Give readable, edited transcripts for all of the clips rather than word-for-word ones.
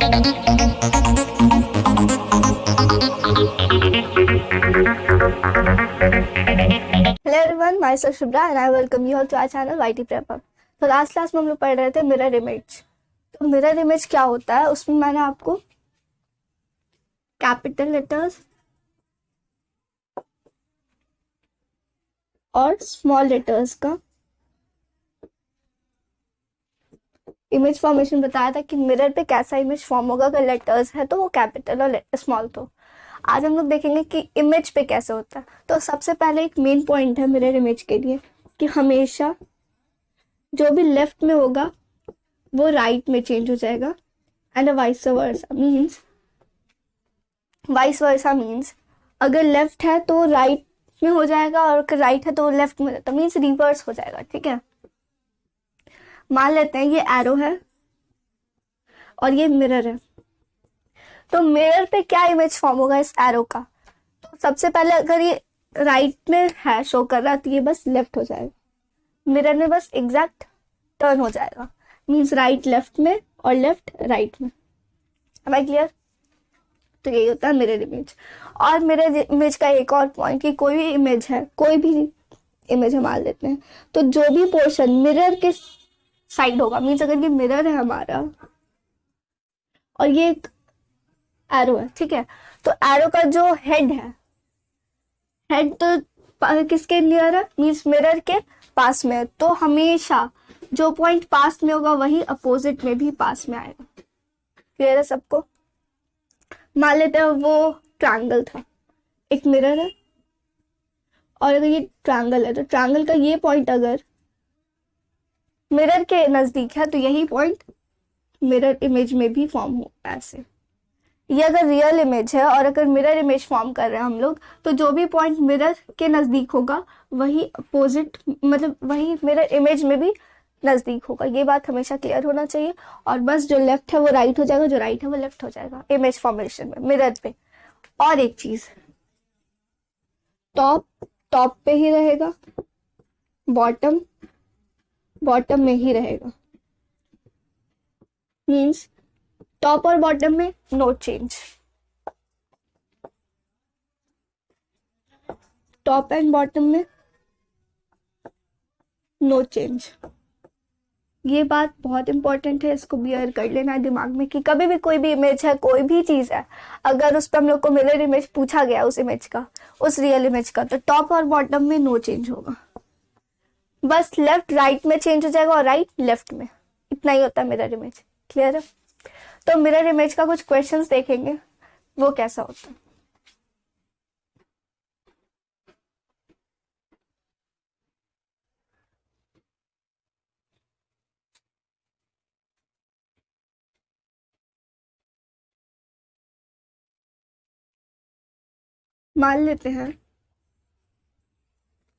Hello everyone, myself Shubhra and I welcome you all to our channel YT prep up. तो last class में हम लोग पढ़ रहे थे मिरर इमेज। तो मिरर इमेज क्या होता है, उसमें मैंने आपको कैपिटल लेटर्स और स्मॉल लेटर्स का इमेज फॉर्मेशन बताया था कि मिरर पे कैसा इमेज फॉर्म होगा। अगर लेटर्स है तो वो कैपिटल और स्मॉल। तो आज हम लोग देखेंगे कि इमेज पे कैसे होता है। तो सबसे पहले एक मेन पॉइंट है मिरर इमेज के लिए कि हमेशा जो भी लेफ्ट में होगा वो राइट में चेंज हो जाएगा एंड वाइस वर्सा मीन्स अगर लेफ्ट है तो राइट में हो जाएगा और अगर राइट है तो लेफ्ट में तो मीन्स रिवर्स हो जाएगा। ठीक है, मान लेते हैं ये एरो है और ये मिरर है। तो मिरर पे क्या इमेज फॉर्म होगा इस एरो का? तो सबसे पहले अगर ये राइट में है शो कर रहा है तो ये बस लेफ्ट हो जाएगा, मिरर में बस एग्जैक्ट टर्न हो जाएगा। मीन्स राइट लेफ्ट में और लेफ्ट राइट में। Am I clear? तो यही होता है मिरर इमेज। और मिरर इमेज का एक और पॉइंट कि कोई भी इमेज है, कोई भी इमेज हम मान लेते हैं, तो जो भी पोर्शन मिरर के साइड होगा, मीन्स अगर ये मिरर है हमारा और ये एक एरो है, ठीक है, तो एरो का जो हेड है, हेड तो किसके नियर है? मीन्स मिरर के पास में है। तो हमेशा जो पॉइंट पास में होगा वही अपोजिट में भी पास में आएगा। क्लियर है सबको? मान लेते हैं वो ट्रायंगल था, एक मिरर है और अगर ये ट्रायंगल है तो ट्रायंगल का ये पॉइंट अगर मिरर के नजदीक है तो यही पॉइंट मिरर इमेज में भी फॉर्म हो। ऐसे ये अगर रियल इमेज है और अगर मिरर इमेज फॉर्म कर रहे हैं हम लोग, तो जो भी पॉइंट मिरर के नजदीक होगा वही अपोजिट, मतलब वही मिरर इमेज में भी नजदीक होगा। ये बात हमेशा क्लियर होना चाहिए। और बस जो लेफ्ट है वो राइट हो जाएगा, जो राइट है वो लेफ्ट हो जाएगा इमेज फॉर्मेशन में मिरर पे। और एक चीज, टॉप पे ही रहेगा, बॉटम में ही रहेगा। मीन्स टॉप और बॉटम में no change, top and bottom में नो चेंज। ये बात बहुत इंपॉर्टेंट है, इसको बियर कर लेना दिमाग में कि कभी भी कोई भी इमेज है, कोई भी चीज है, अगर उस पर हम लोग को मिरर इमेज पूछा गया उस इमेज का, उस रियल इमेज का, तो टॉप और बॉटम में नो चेंज होगा। बस लेफ्ट राइट में चेंज हो जाएगा और राइट लेफ्ट में। इतना ही होता है मिरर इमेज। क्लियर है? तो मिरर इमेज का कुछ क्वेश्चंस देखेंगे, वो कैसा होता है। मान लेते हैं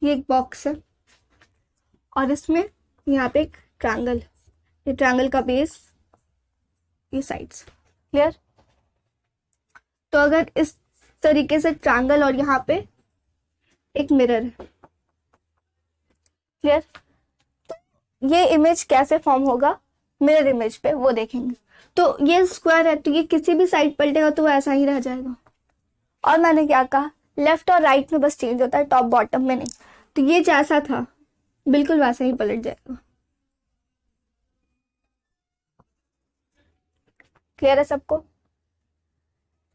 ये एक बॉक्स है और इसमें यहाँ पे एक ट्रायंगल, ये ट्रायंगल का बेस, ये साइड्स। क्लियर? तो अगर इस तरीके से ट्रायंगल और यहाँ पे एक मिरर है, क्लियर, तो ये इमेज कैसे फॉर्म होगा मिरर इमेज पे वो देखेंगे। तो ये स्क्वायर है तो ये किसी भी साइड पलटेगा तो वो ऐसा ही रह जाएगा। और मैंने क्या कहा, लेफ्ट और राइट में बस चेंज होता है, टॉप बॉटम में नहीं। तो ये जैसा था बिल्कुल वैसा ही पलट जाएगा। क्लियर है सबको?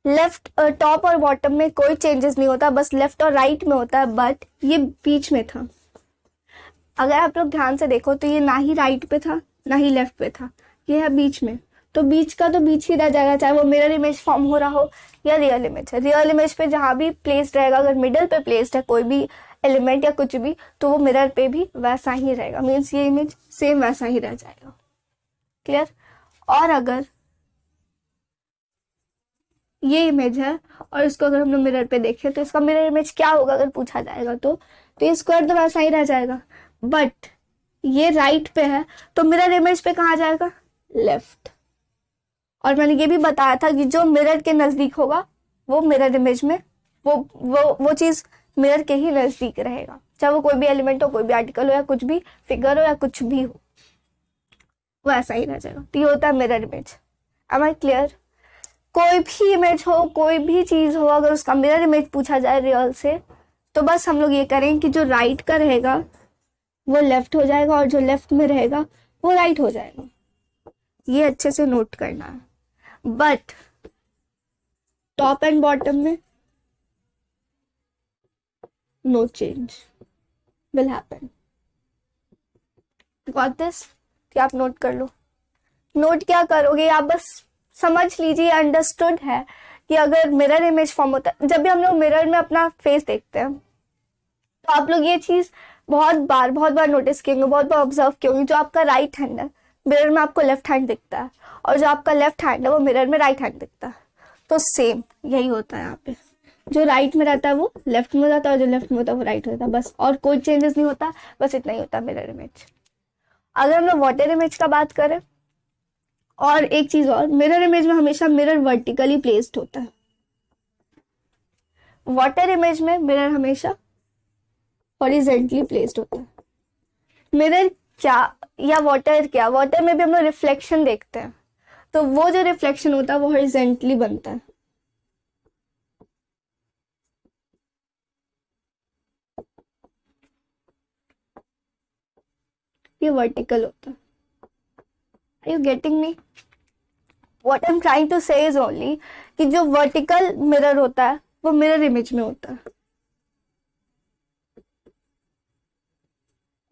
लेफ्ट टॉप और बॉटम में कोई चेंजेस नहीं होता, बस लेफ्ट और राइट में होता है। बट ये बीच में था, अगर आप लोग ध्यान से देखो तो ये ना ही राइट पे था ना ही लेफ्ट पे था, ये है बीच में। तो बीच का तो बीच ही रह जाएगा, चाहे वो मिरर इमेज फॉर्म हो रहा हो या रियल इमेज है। रियल इमेज पे जहां भी प्लेस्ड रहेगा, अगर मिडल पे प्लेस्ड है कोई भी एलिमेंट या कुछ भी, तो वो मिरर पे भी वैसा ही रहेगा। मीन्स ये इमेज सेम वैसा ही रह जाएगा। क्लियर? और अगर ये इमेज है और इसको अगर हम लोग मिरर पे देखें तो इसका मिरर इमेज क्या होगा अगर पूछा जाएगा तो ये स्क्वायर तो वैसा ही रह जाएगा। बट ये राइट पे है तो मिरर इमेज पे कहाँ जाएगा? लेफ्ट। और मैंने ये भी बताया था कि जो मिरर के नजदीक होगा वो मिरर इमेज में वो चीज मिरर के ही नजदीक रहेगा, चाहे वो कोई भी एलिमेंट हो, कोई भी आर्टिकल हो या कुछ भी फिगर हो या कुछ भी हो, वो ऐसा ही रह जाएगा। तो ये होता है mirror image. Am I clear? कोई भी इमेज हो, कोई भी चीज हो, अगर उसका मिरर इमेज पूछा जाए रियल से, तो बस हम लोग ये करें कि जो राइट का रहेगा वो लेफ्ट हो जाएगा और जो लेफ्ट में रहेगा वो राइट हो जाएगा। ये अच्छे से नोट करना है। बट टॉप एंड बॉटम में no change will happen. Got this? कि आप नोट कर लो। नोट क्या करोगे, आप बस समझ लीजिए, अंडरस्टूड है कि अगर मिरर इमेज फॉर्म होता है, जब भी हम लोग मिरर में अपना फेस देखते हैं, तो आप लोग ये चीज बहुत बार नोटिस किएंगे, बहुत बार ऑब्जर्व किए, जो आपका राइट हैंड है मिरर में आपको लेफ्ट हैंड दिखता है, और जो आपका लेफ्ट हैंड है वो मिरर में राइट हैंड दिखता है। तो सेम यही होता है यहाँ पे, जो राइट में रहता है वो लेफ्ट में हो जाता है, और जो लेफ्ट में होता है वो राइट हो जाता है, बस। और कोई चेंजेस नहीं होता, बस इतना ही होता है मिरर इमेज। अगर हम लोग वाटर इमेज का बात करें, और एक चीज और, मिरर इमेज में हमेशा मिरर वर्टिकली प्लेस्ड होता है। वाटर इमेज में मिरर हमेशा हॉरिजेंटली प्लेस्ड होता है। मिरर क्या या वाटर क्या, वाटर में भी हम लोग रिफ्लेक्शन देखते हैं, तो वो जो रिफ्लेक्शन होता है वो हॉरिजेंटली बनता है। ये वर्टिकल होता है। Are you getting me? What I am trying to say is only कि जो वर्टिकल मिरर होता है वो मिरर इमेज में होता है,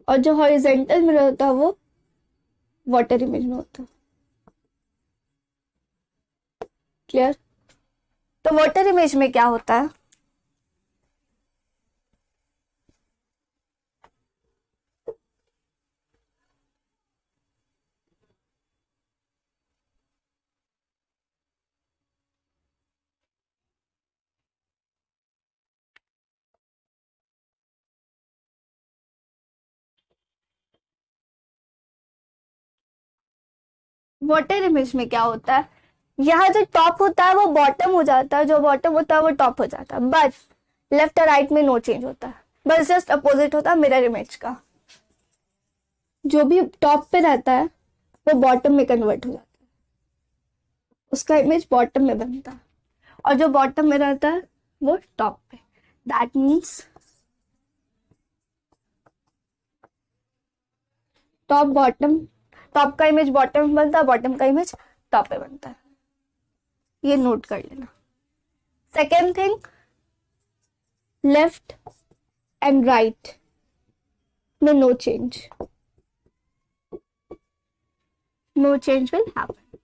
और जो हॉरिजेंटल मिरर होता है वो वाटर इमेज में होता है। क्लियर? तो वाटर इमेज में क्या होता है, वाटर इमेज में क्या होता है, यहाँ जो टॉप होता है वो बॉटम हो जाता है, जो बॉटम होता है वो टॉप हो जाता है, बस लेफ्ट और राइट में नो चेंज होता है, बस जस्ट अपोजिट होता है मिरर इमेज का। जो भी टॉप पे रहता है वो बॉटम में कन्वर्ट हो जाता है, उसका इमेज बॉटम में बनता है, और जो बॉटम में रहता है वो टॉप पे। That means top bottom, top का इमेज बॉटम में बनता है, बॉटम का इमेज टॉप पे बनता है। ये नोट कर लेना। Second thing, left and right में no change, no change will happen,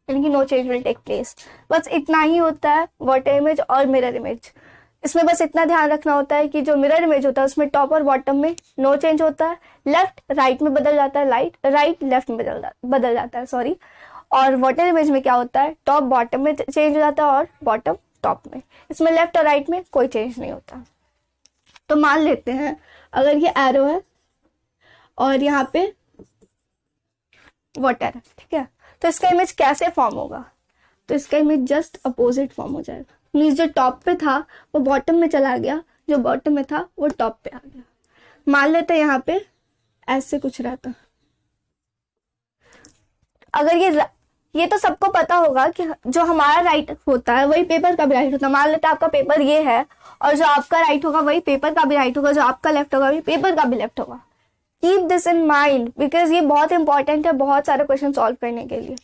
यानी कि no change will take place. बस इतना ही होता है वाटर इमेज और मिरर इमेज। इसमें बस इतना ध्यान रखना होता है कि जो मिरर इमेज होता है उसमें टॉप और बॉटम में नो चेंज होता है, लेफ्ट राइट में बदल जाता है, राइट लेफ्ट में बदल जाता है, सॉरी। और वाटर इमेज में क्या होता है, टॉप बॉटम में चेंज हो जाता है और बॉटम टॉप में। इसमें लेफ्ट और राइट में कोई चेंज नहीं होता। तो मान लेते हैं अगर ये एरो है और यहाँ पे वाटर है, ठीक है, तो इसका इमेज कैसे फॉर्म होगा, तो इसका इमेज जस्ट अपोजिट फॉर्म हो जाएगा। मीन्स जो टॉप पे था वो बॉटम में चला गया, जो बॉटम में था वो टॉप पे आ गया। मान लेते हैं यहाँ पे ऐसे कुछ रहता, अगर ये तो सबको पता होगा कि जो हमारा राइट होता है वही पेपर का भी राइट होता है। मान लेते हैं आपका पेपर ये है, और जो आपका राइट होगा वही पेपर का भी राइट होगा, जो आपका लेफ्ट होगा वही पेपर का भी लेफ्ट होगा। Keep this in mind, because ये बहुत इंपॉर्टेंट है बहुत सारे क्वेश्चन सॉल्व करने के लिए।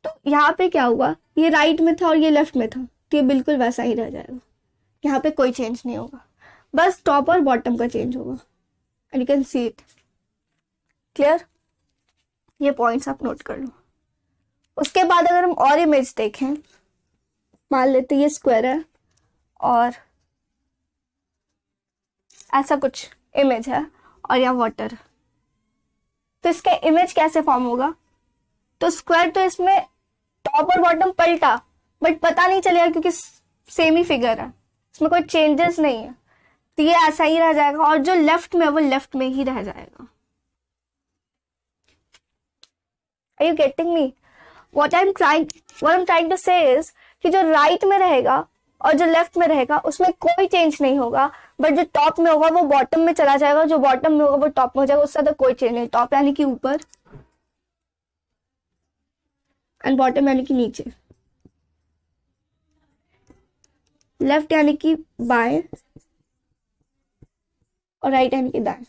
तो यहाँ पे क्या हुआ, ये राइट में था और ये लेफ्ट में था, तो ये बिल्कुल वैसा ही रह जाएगा। यहाँ पे कोई चेंज नहीं होगा, बस टॉप और बॉटम का चेंज होगा, and you can see it. Clear? ये पॉइंट्स आप नोट कर लो। उसके बाद अगर हम और इमेज देखें, मान लेते ये स्क्वायर है और ऐसा कुछ इमेज है और यहाँ वाटर, तो इसका इमेज कैसे फॉर्म होगा, तो स्क्वायर तो इसमें टॉप और बॉटम पलटा, बट पता नहीं चलेगा क्योंकि सेम ही फिगर है, इसमें कोई चेंजेस नहीं है, तो ये ऐसा ही रह जाएगा, और जो लेफ्ट में है वो लेफ्ट में ही रह जाएगा। Are you getting me? What I'm trying to say is कि जो राइट में रहेगा और जो लेफ्ट में रहेगा उसमें कोई चेंज नहीं होगा, बट जो टॉप में होगा वो बॉटम में चला जाएगा, जो बॉटम में होगा वो टॉप में हो जाएगा, उससे तो कोई चेंज नहीं। टॉप यानी कि ऊपर, एंड बॉटम यानी कि नीचे, लेफ्ट यानी कि बाएं और राइट यानी कि दाएं।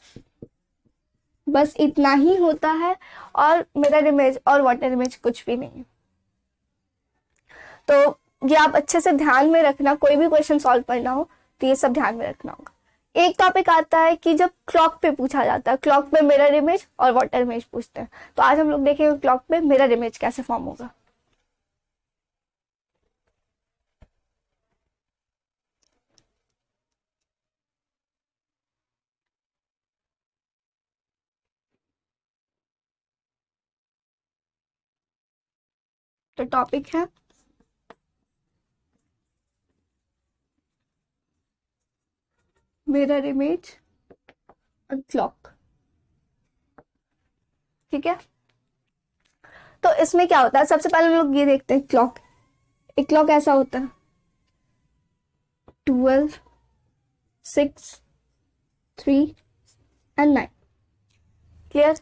बस इतना ही होता है और मिरर इमेज और वाटर इमेज कुछ भी नहीं है। तो ये आप अच्छे से ध्यान में रखना, कोई भी क्वेश्चन सॉल्व करना हो तो ये सब ध्यान में रखना होगा। एक टॉपिक आता है कि जब क्लॉक पे पूछा जाता है, क्लॉक पे मिरर इमेज और वाटर इमेज पूछते हैं, तो आज हम लोग देखेंगे क्लॉक पे मिरर इमेज कैसे फॉर्म होगा। तो टॉपिक है मिरर इमेज और क्लॉक। ठीक है, तो इसमें क्या होता है, सबसे पहले हम लोग ये देखते हैं क्लॉक। एक क्लॉक ऐसा होता है 12, 6, 3 एंड 9। क्लियर?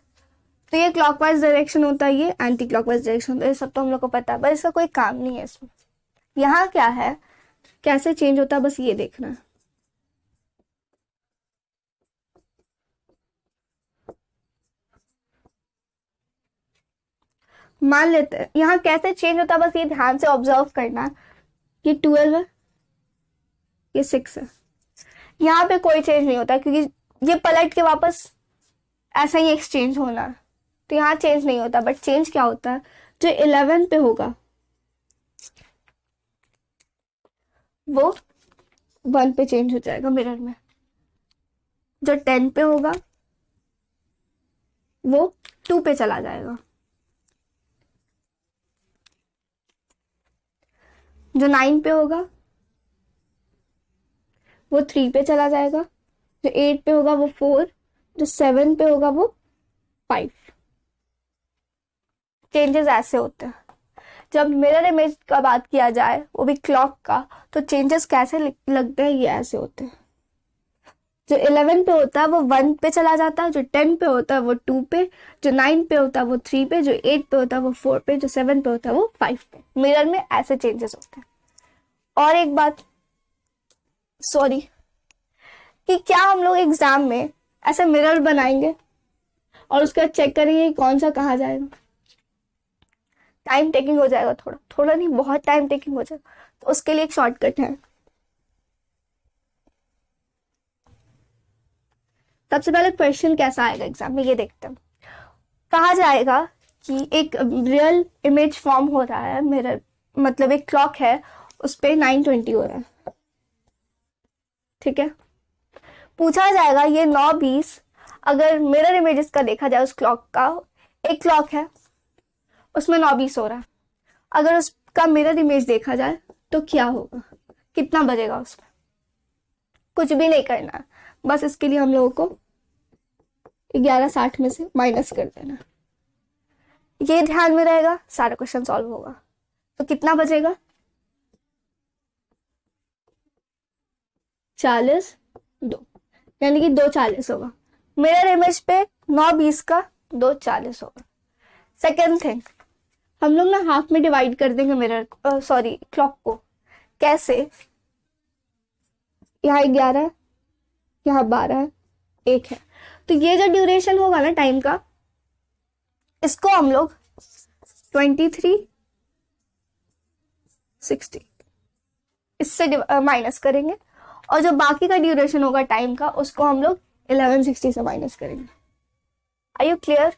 तो ये क्लॉकवाइज डायरेक्शन होता है, ये एंटी क्लॉकवाइज डायरेक्शन होता है, ये सब तो हम लोग को पता है, बस इसका कोई काम नहीं है इसमें। यहाँ क्या है, कैसे चेंज होता है, बस ये देखना है। मान लेते हैं यहाँ कैसे चेंज होता है, बस ये ध्यान से ऑब्जर्व करना। ये 12 है, ये 6 है, यहाँ पे कोई चेंज नहीं होता क्योंकि ये पलट के वापस ऐसा ही एक्सचेंज होना है, तो यहाँ चेंज नहीं होता। बट चेंज क्या होता है, जो 11 पे होगा वो 1 पे चेंज हो जाएगा मिरर में, जो 10 पे होगा वो 2 पे चला जाएगा, जो 9 पे होगा वो 3 पे चला जाएगा, जो 8 पे होगा वो 4, जो 7 पे होगा वो 5। चेंजेस ऐसे होते हैं। जब मिरर इमेज का बात किया जाए, वो भी क्लॉक का, तो चेंजेस कैसे लगते हैं, ये ऐसे होते हैं। जो 11 पे होता है वो 1 पे चला जाता है, जो 10 पे होता है वो 2 पे, जो 9 पे होता है वो 3 पे, जो 8 पे होता है वो 4 पे, जो 7 पे होता है वो 5 पे। मिरर में ऐसे चेंजेस होते हैं। और एक बात, सॉरी, कि क्या हम लोग एग्जाम में ऐसे मिरर बनाएंगे और उसके बाद चेक करेंगे कि कौन सा कहाँ जाएगा? टाइम टेकिंग हो जाएगा, थोड़ा थोड़ा नहीं, बहुत टाइम टेकिंग हो जाएगा। तो उसके लिए एक शॉर्टकट है। सबसे पहले क्वेश्चन कैसा आएगा एग्जाम में, ये देखते हैं। कहा जाएगा कि एक रियल इमेज फॉर्म हो रहा है, मिरर मतलब एक क्लॉक है, उस पर 9:20 हो रहा है। ठीक है, पूछा जाएगा ये 9:20, अगर मिरर इमेजेस का देखा जाए उस क्लॉक का, एक क्लॉक है उसमें 9:20 हो रहा है, अगर उसका मिरर इमेज देखा जाए तो क्या होगा, कितना बजेगा उसमें? कुछ भी नहीं करना, बस इसके लिए हम लोगों को 11:60 में से माइनस कर देना। ये ध्यान में रहेगा, सारा क्वेश्चन सॉल्व होगा। तो कितना बजेगा? 40:02, यानी कि 2:40 होगा। मिरर इमेज पे 9:20 का 2:40 होगा। सेकेंड थिंग, हम लोग ना हाफ में डिवाइड कर देंगे मिरर सॉरी क्लॉक को। कैसे? यहाँ 11 है, यहाँ 12 है, 1 है, तो ये जो ड्यूरेशन होगा ना टाइम का, इसको हम लोग 23:60 इससे माइनस करेंगे, और जो बाकी का ड्यूरेशन होगा टाइम का, उसको हम लोग 11:60 से माइनस करेंगे। Are you clear?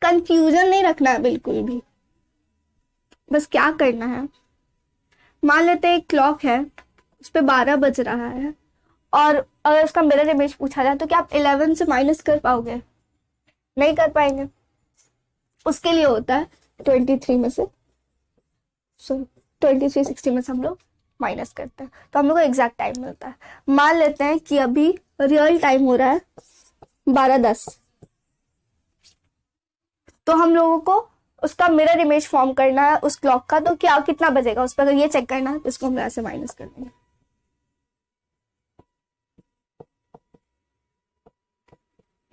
कंफ्यूजन नहीं रखना है बिल्कुल भी। बस क्या करना है, मान लेते हैं एक क्लॉक है, उस पर 12 बज रहा है, और अगर उसका मिरर इमेज पूछा जाए तो क्या आप 11 से माइनस कर पाओगे? नहीं कर पाएंगे। उसके लिए होता है 23 में से 23:60 में से हम लोग माइनस करते हैं, तो हम लोग को एग्जैक्ट टाइम मिलता है। मान लेते हैं कि अभी रियल टाइम हो रहा है 12:10, तो हम लोगों को उसका मिरर इमेज फॉर्म करना है उस क्लॉक का, तो क्या कितना बजेगा उस पर, अगर ये चेक करना है तो इसको हम ऐसे माइनस कर देंगे।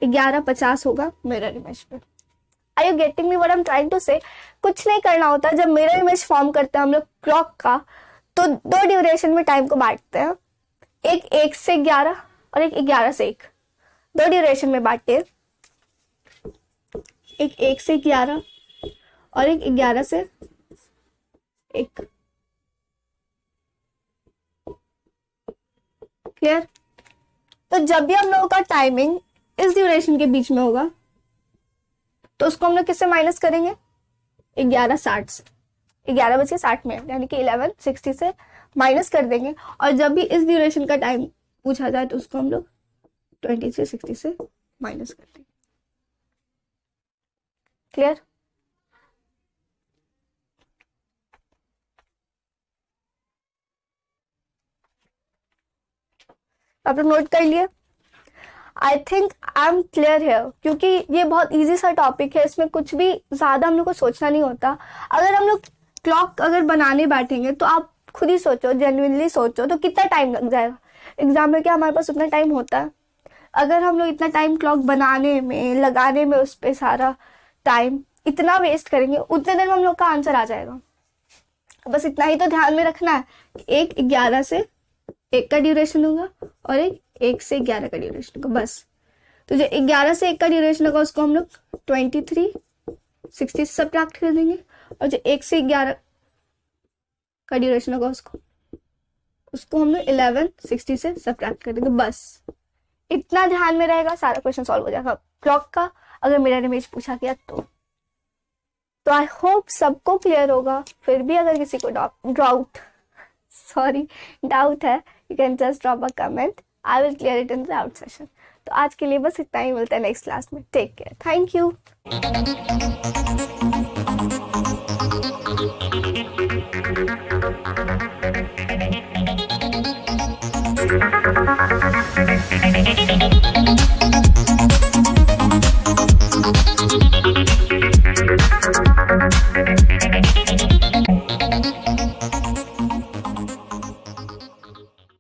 11:50 होगा मिरर इमेज पे। Are you getting me what I am trying to say? कुछ नहीं करना होता। जब मिरर इमेज फॉर्म करते हैं हम लोग क्लॉक का, तो 2 ड्यूरेशन में टाइम को बांटते हैं, एक 1 से 11 और एक 11 से 1। 2 ड्यूरेशन में बांटे, एक 1 से 11 और एक 11 से 1। क्लियर? तो जब भी हम लोगों का टाइमिंग इस ड्यूरेशन के बीच में होगा तो उसको हम लोग किससे माइनस करेंगे? 11:60 से। 11:60 यानी कि 11:60 से माइनस कर देंगे। और जब भी इस ड्यूरेशन का टाइम पूछा जाए तो उसको हम लोग 23:60 से माइनस कर देंगे। क्लियर? आप लोग नोट कर लिए? I think I am clear है, क्योंकि ये बहुत इजी सा टॉपिक है, इसमें कुछ भी ज्यादा हम लोग को सोचना नहीं होता। अगर हम लोग क्लॉक अगर बनाने बैठेंगे तो आप खुद ही सोचो, जेन्युइनली सोचो, तो कितना टाइम लग जाएगा? एग्जाम में क्या हमारे पास उतना टाइम होता है? अगर हम लोग इतना टाइम क्लॉक बनाने में, लगाने में, उस पर सारा टाइम इतना वेस्ट करेंगे, उतने देर में हम लोग का आंसर आ जाएगा। बस इतना ही तो ध्यान में रखना है कि एक 11 से 1 का ड्यूरेशन होगा और एक 1 से 11 का ड्यूरेशन होगा, बस। तो जो 11 से 1 का ड्यूरेशन होगा उसको हम लोग 23:60 से सब्ट्रैक्ट कर देंगे, और जो 1 से 11 का ड्यूरेशन होगा उसको हम लोग 11:60 से सब्ट्रैक्ट कर देंगे, बस। इतना ध्यान में रहेगा, सारा क्वेश्चन सॉल्व हो जाएगा क्लॉक का, अगर मिरर इमेज पूछा गया तो। आई होप सबको क्लियर होगा। फिर भी अगर किसी को डाउट है, you can just drop a comment, I will clear it in the out session. तो आज के लिए बस इतना ही, मिलता है नेक्स्ट क्लास में। Take care, thank you.